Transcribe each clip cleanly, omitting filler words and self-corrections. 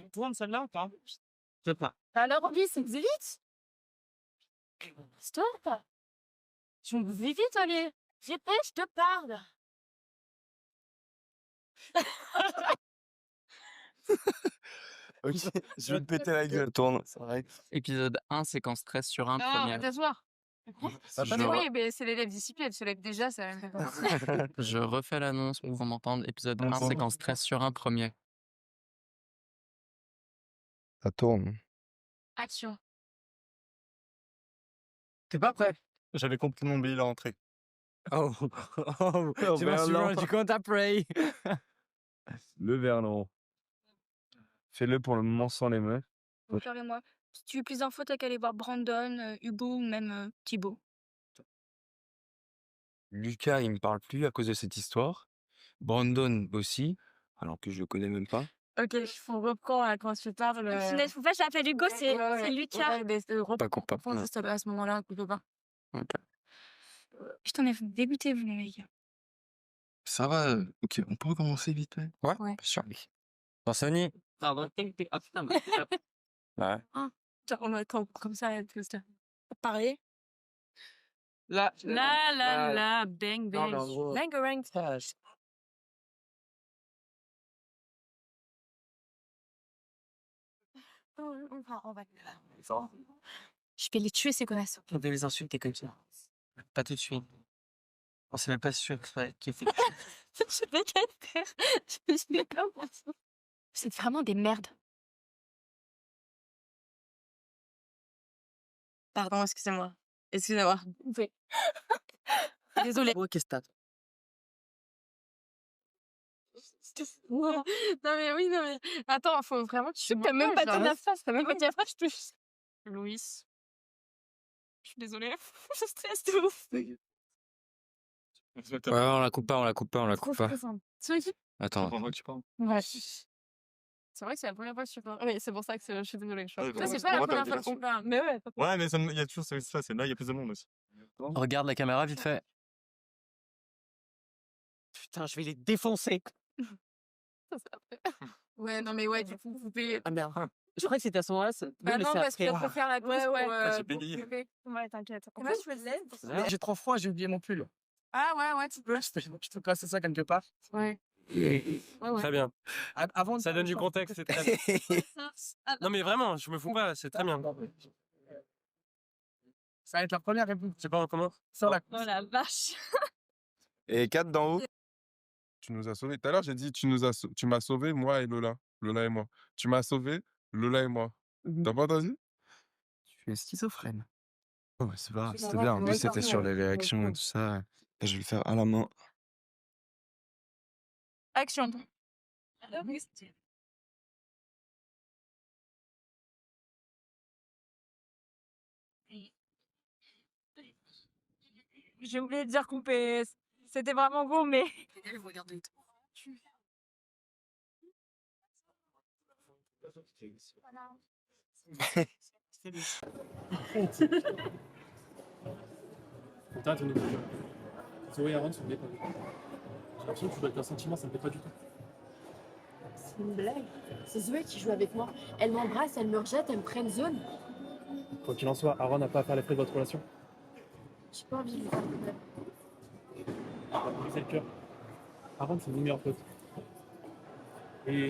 Tourne celle-là ou pas? Je sais pas. Alors, vite, vite. Stop. Tu me vis vite, allez. J'ai pas, je te parle. Ok, je vais te péter la gueule. Tourne. C'est vrai. Épisode 1, séquence 13 sur 1, Non, première. t'asseoir. Je, Oui, mais c'est l'élève discipliné, elle se lève déjà, ça va même je refais l'annonce pour m'entendre. Épisode 1, séquence 13 sur 1, premier. Ça tourne. Action. T'es pas prêt? J'avais compris mon billet à l'entrée. Oh, C'est ma suivante, du compte après. Le Verlan. Fais-le pour le moment sans les meufs. Fleur et moi. Si tu veux plus d'infos, t'as qu'à aller voir Brandon, Hugo ou même Thibaut. Lucas, il me parle plus à cause de cette histoire. Brandon aussi, alors que je le connais même pas. Ok, on reprend quand je parle. Finesse, faut pas, je l'appelle Hugo, c'est Lucas. Pas coupable. Reprends juste à ce moment-là, coupe pas. Ok. Putain, on est dégoûtés, vous les mecs. Ça va, ok, on peut recommencer vite fait. Ouais, Ouais. bien sûr. Bon, Sony. Pardon. Ouais. On va comme ça, tout ça. Parler. Là, Bang, Non, mais en gros- Bangarang. On va. Je vais les tuer, ces connasses. On devait les insulter comme ça. Pas tout de suite. On sait même pas sûr que c'est qui fait. Je vais te faire. Je sais pas moi. Vous êtes vraiment des merdes. Pardon, excusez-moi. Excusez-moi. Désolée. Oh, qu'est-ce que t'as? Non mais oui, non mais... Attends, faut vraiment que tu... T'as même pas dit la face, t'as même pas dit la face, je te... Louis. Je suis désolée. Je stresse de ouf. Ouais, on la coupe pas, on la coupe pas, on la coupe pas. C'est vrai que... Attends. Ouais. C'est vrai que c'est la première fois que je suis pas... Oui, c'est pour ça que je suis désolée. Ouais, Ça, c'est vraiment, pas la moi, première t'as fois été qu'on parle. Mais ouais. Ouais, mais il y a toujours ça, c'est là, il y a plus de monde aussi. Regarde la caméra vite fait. Putain, je vais les défoncer. Ça, c'est après. Ouais, non mais ouais, du coup, vous pouvez... Ah merde. Je crois que c'était à ce moment-là. Bah non, parce que pour faire la pause, j'ai bégayé. Ouais, t'inquiète. Comment je le laisse? J'ai trop froid, j'ai oublié mon pull. Ah ouais, tu peux. Je te placer ça quelque part. Ouais. Très bien. Avant, Ça donne du contexte, c'est très bien. Non mais vraiment, je me fous pas, c'est très bien. Ça va être la première réponse. C'est pas comment? Sur la Oh la vache. Et 4 d'en haut. Tu nous as sauvés. Tout à l'heure, j'ai dit tu m'as sauvé, moi et Lola. Lola et moi. Tu m'as sauvé, Lola et moi. T'as pas entendu? Tu es schizophrène. Oh, bah, c'est pas grave, Tu c'était vas bien. voir, En tu plus, vas c'était voir, sur ouais. les réactions et tout ça. Et je vais le faire à la main. Action. J'ai oublié de dire couper. C'était vraiment beau, mais... Putain, ton équipe. Zoé et Aaron sont bien. J'ai l'impression que tu dois être un sentiment, ça me plaît pas du tout. C'est une blague. C'est Zoé qui joue avec moi. Elle m'embrasse, elle me rejette, elle me prenne zone. Quoi qu'il en soit, Aaron n'a pas à faire les frais de votre relation. J'ai pas envie de lui faire de mal. Ça va me briser le cœur. Aaron, c'est mon meilleur pote. Et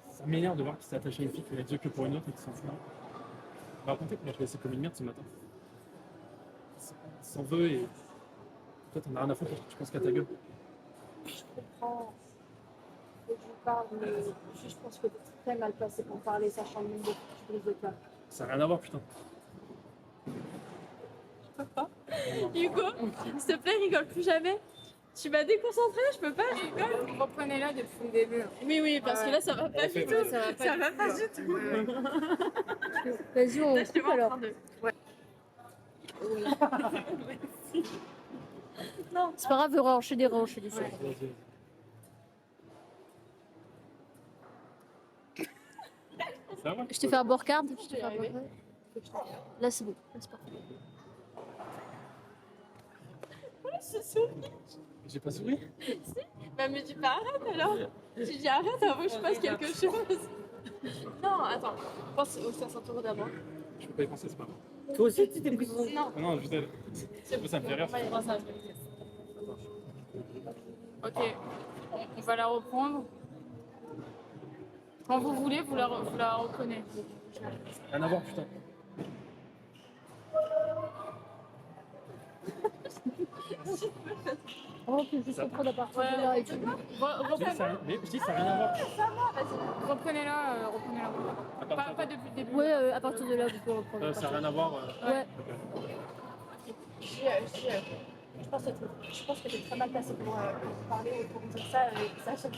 ça m'énerve de voir qu'il s'est attaché à une fille qui n'a Dieu que pour une autre et qui s'en fout. Il m'a raconté qu'il m'a laissé comme une merde ce matin. Il s'en veut et toi, t'en as rien à foutre parce que tu penses qu'à ta gueule. Je comprends que je vous parle, mais je pense que t'es très mal placé pour parler, sachant le nombre de fois que tu brises le cœur. Ça n'a rien à voir, putain. Hugo, s'il te plaît, rigole plus jamais. Tu m'as déconcentrée, je peux pas, je rigole. Reprenez-la depuis le début. Oui, parce que là, ça va pas du tout. Ça va pas du tout. Vas-y, on Là, je te coupe vois en alors. train de... C'est pas grave, enchaîner, enchaîner. Vas-y, vas-y. Ça va? Je te fais un borcard. Là, c'est bon. Là, c'est parfait. J'ai pas souri? Bah, me dis pas arrête alors. Tu dis arrête avant que je fasse quelque chose. Non, Non, attends. Pense aux 500 € d'abord. Je peux pas y penser, c'est pas grave. Toi aussi, tu t'es pris son... Non. Non, je t'aide. C'est Ça me fait rire. On va y voir ça. Ok. On va la reprendre. Quand vous voulez, vous la reprenez. Rien à voir, putain. Oh, que je suis trop d'appartement Ouais, là et tout. Je dis, ça n'a rien à voir. Reprenez-la. À part ça, Pas depuis le début. Ouais, à partir de là, vous pouvez reprendre. ça n'a rien à voir. Ouais. Je pense que t'es très mal placé pour parler et pour dire ça. Ça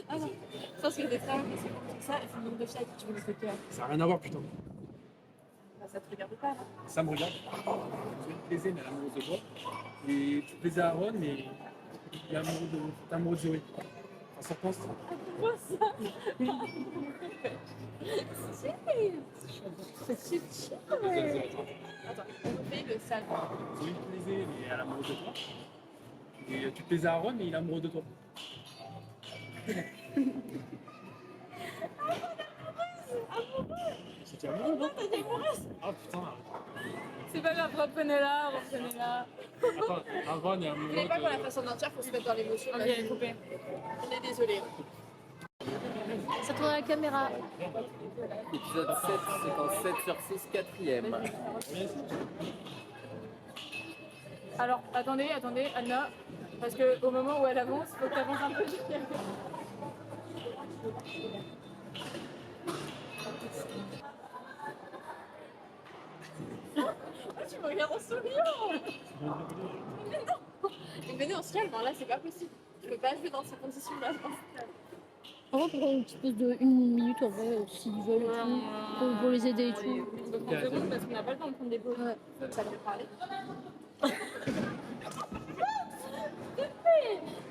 Ah non. Je pense que t'es très mal placé pour dire ça. Et c'est le nombre de filles avec qui tu veux discuter. Ça n'a rien à voir, putain. Bah, ça te regarde pas, là. Ça me regarde. Tu me plaisais, mais elle est amoureuse de toi. Et tu plaisais à Aaron, mais il est amoureux de Zoé. Enfin, ça pense. Attends, on fait le sale. Zoé te plaisait, mais elle est amoureuse de toi. Et tu plaisais à Aaron, mais il est amoureux de toi. C'était amoureux, non? Ah putain. C'est pas grave, reprenez-la. Attends, Aaron est amoureux Vous voulez pas qu'on la de... fasse en entière, faut se mettre dans l'émotion. Ok, coupé. On est désolé. Ça tourne à la caméra. Épisode 7, séquence 7 sur 6, 4ème. Alors, attendez, Anna. Parce qu'au moment où elle avance, faut que tu avances un peu. Ah, tu me regardes en souriant. Mais non, on se calme, là c'est pas possible. Je peux pas jouer dans ces conditions-là. On va prendre une petite pause de 1 minute en vrai, s'ils veulent et tout, pour les aider et tout. On peut prendre 2 secondes parce qu'on n'a pas le temps de prendre des pauses. Ouais. Ça va me parler.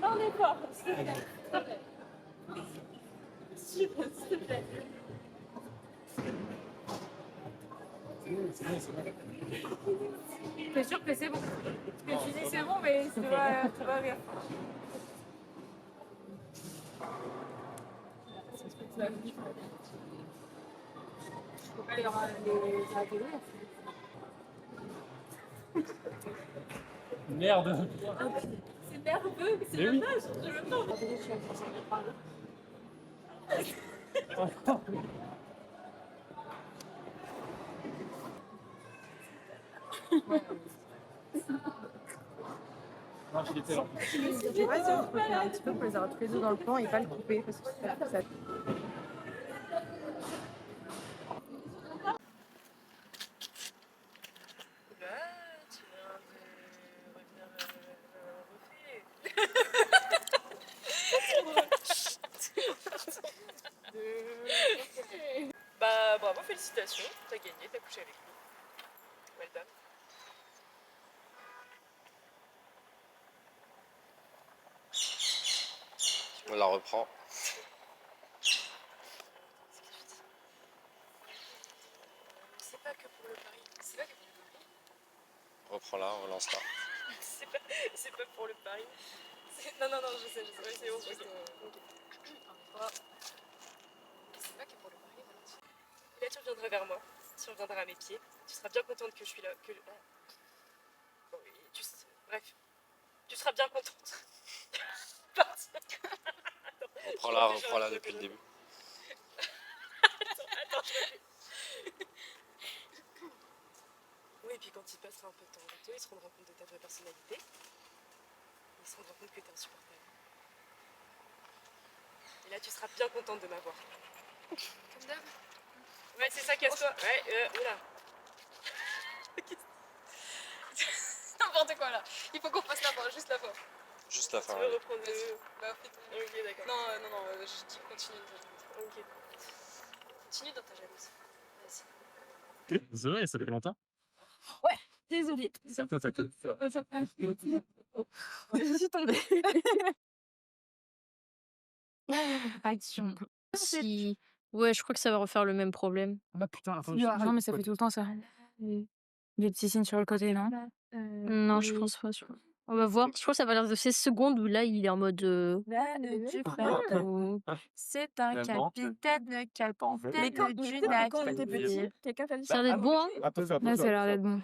On est fort, s'il te plaît. S'il te plaît. C'est bon. T'es sûr que c'est bon? Parce que tu dis c'est bon, mais c'est pas bien. Faut pas les rater. Merde. C'est nerveux, mais c'est Mais le oui. match. Je veux pas. Non, je l'étais là. Je sais pas si on peut faire un petit peu pour les avoir tous les deux dans le plan et pas le couper parce que ça. Bah bravo, félicitations, t'as gagné, t'as couché avec lui. Well done. On la reprend. C'est pas que pour le pari, c'est pas que pour le pari. Reprends-la, relance-la. C'est pas pour le pari. Non, je sais, ouais, c'est bon, ok. C'est pas que pour le pari, Valentin. Et là, tu reviendras vers moi, tu reviendras à mes pieds. Tu seras bien contente que je suis là. Bon, bref, tu seras bien contente. Reprends-la depuis le début. Attends, oui, et puis quand il passera un peu de temps avec toi, il se rendra compte de ta vraie personnalité. Il se rendra compte que t'es insupportable. Et là, tu seras bien contente de m'avoir. Comme d'hab. Ouais, c'est ça, casse-toi. Ouais, oula. N'importe quoi là. Il faut qu'on fasse la fin, juste la fin. Juste la fin. Tu veux allez. reprendre Bah, fais-toi. Ok, d'accord. Non, je dis continue dans ta jalousie. Ok. Continue dans ta jalousie. Vas-y. Désolé, ça fait longtemps. Désolée. Ça fait. Je suis tombée. Action. Si... Ouais, je crois que ça va refaire le même problème. Ah bah putain, attends. Non, mais ça fait tout le temps ça. Des petits signes sur le côté, non? Non, je pense pas. On va voir. Je crois que ça va l'air de 16 secondes où là, il est en mode. Du bateau, c'est un capitaine Mais capitaine quand du on était navire. petit, quelqu'un t'a dit Ça a l'air d'être bon, hein? Attends, Ouais, ça a l'air d'être bon.